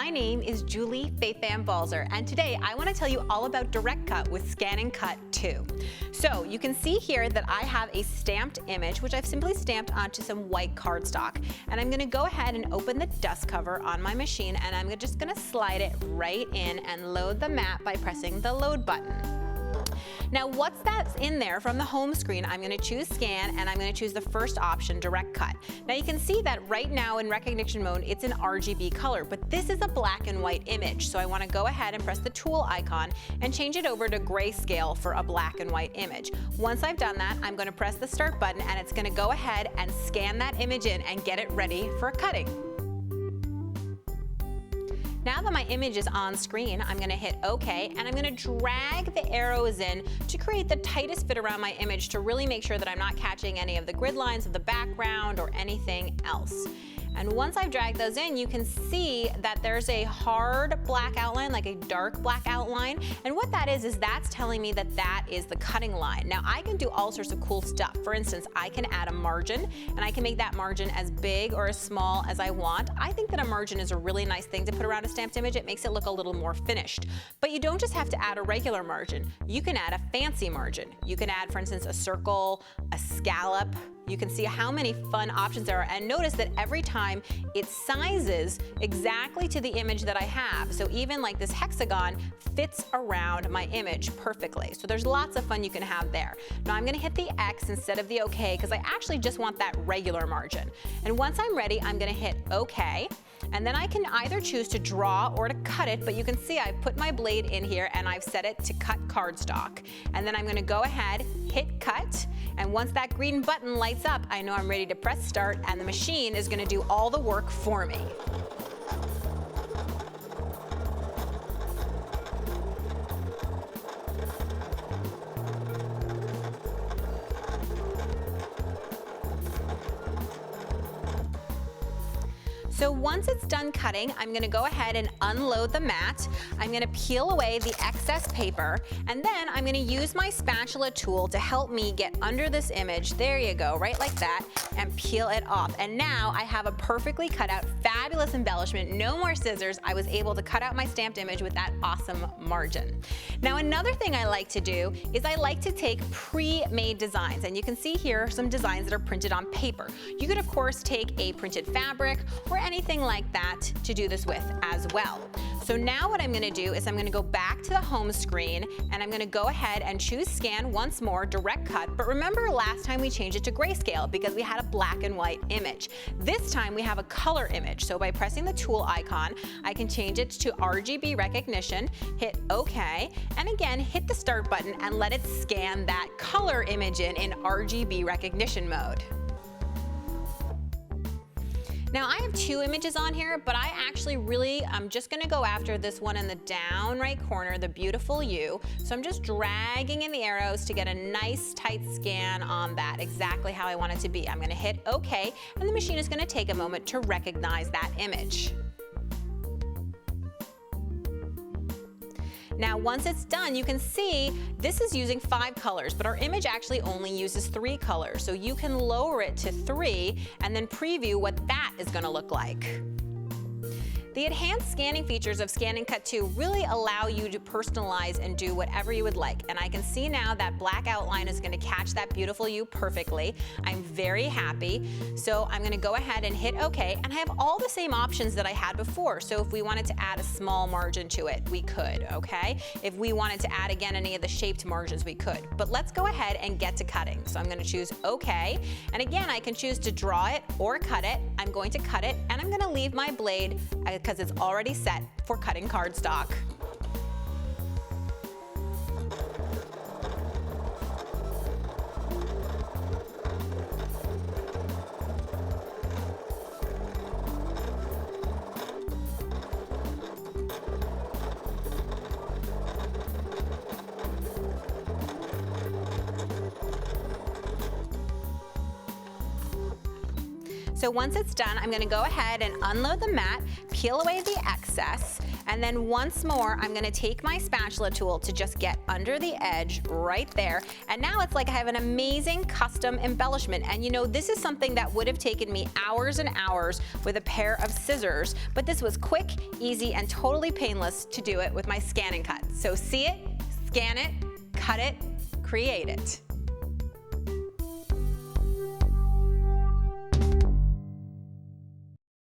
My name is Julie Fei-Fan Balzer, and today I want to tell you all about Direct Cut with ScanNCut2. So you can see here that I have a stamped image, which I've simply stamped onto some white cardstock. And I'm going to go ahead and open the dust cover on my machine, and I'm just going to slide it right in and load the mat by pressing the load button. Now that's in there from the home screen, I'm going to choose Scan, and I'm going to choose the first option, Direct Cut. Now you can see that right now in recognition mode, it's in RGB color, but this is a black and white image. So I want to go ahead and press the tool icon and change it over to grayscale for a black and white image. Once I've done that, I'm going to press the start button, and it's going to go ahead and scan that image in and get it ready for cutting. Now that my image is on screen, I'm going to hit OK, and I'm going to drag the arrows in to create the tightest fit around my image to really make sure that I'm not catching any of the grid lines of the background or anything else. And once I've dragged those in, you can see that there's a hard black outline, like a dark black outline. And what that is that's telling me that that is the cutting line. Now I can do all sorts of cool stuff. For instance, I can add a margin, and I can make that margin as big or as small as I want. I think that a margin is a really nice thing to put around a stamped image. It makes it look a little more finished. But you don't just have to add a regular margin. You can add a fancy margin. You can add, for instance, a circle, a scallop. You can see how many fun options there are, and notice that every time it sizes exactly to the image that I have. So even like this hexagon fits around my image perfectly. So there's lots of fun you can have there. Now I'm going to hit the X instead of the OK because I actually just want that regular margin. And once I'm ready, I'm going to hit OK. And then I can either choose to draw or to cut it, but you can see I've put my blade in here and I've set it to cut cardstock. And then I'm going to go ahead, hit cut, and once that green button lights up, I know I'm ready to press start, and the machine is going to do all the work for me. So once it's done cutting, I'm going to go ahead and unload the mat. I'm going to peel away the excess paper, and then I'm going to use my spatula tool to help me get under this image. There you go, right like that, and peel it off. And now I have a perfectly cut out, fabulous embellishment. No more scissors. I was able to cut out my stamped image with that awesome margin. Now another thing I like to do is I like to take pre-made designs, and you can see here some designs that are printed on paper. You could of course take a printed fabric or anything like that to do this with as well. So now what I'm going to do is I'm going to go back to the home screen, and I'm going to go ahead and choose Scan once more, Direct Cut. But remember last time we changed it to grayscale because we had a black and white image. This time we have a color image. So by pressing the tool icon, I can change it to Rgb Recognition, hit OK, and again hit the start button and let it scan that color image in Rgb Recognition mode. Now I have two images on here, but I actually I'm just going to go after this one in the down right corner, the beautiful U. So I'm just dragging in the arrows to get a nice tight scan on that, exactly how I want it to be. I'm going to hit OK, and the machine is going to take a moment to recognize that image. Now once it's done, you can see this is using 5 colors, but our image actually only uses 3 colors. So you can lower it to 3 and then preview what that is going to look like. The enhanced scanning features of ScanNCut2 really allow you to personalize and do whatever you would like. And I can see now that black outline is going to catch that beautiful U perfectly. I'm very happy. So I'm going to go ahead and hit OK, and I have all the same options that I had before. So if we wanted to add a small margin to it, we could, okay? If we wanted to add again any of the shaped margins, we could. But let's go ahead and get to cutting. So I'm going to choose OK, and again I can choose to draw it or cut it. I'm going to cut it, and I'm going to leave my blade because it's already set for cutting cardstock. So once it's done, I'm going to go ahead and unload the mat, peel away the excess, And then once more, I'm gonna take my spatula tool to just get under the edge right there. And now it's like I have an amazing custom embellishment. And you know, this is something that would have taken me hours and hours with a pair of scissors, but this was quick, easy, and totally painless to do it with my ScanNCut. So see it, scan it, cut it, create it.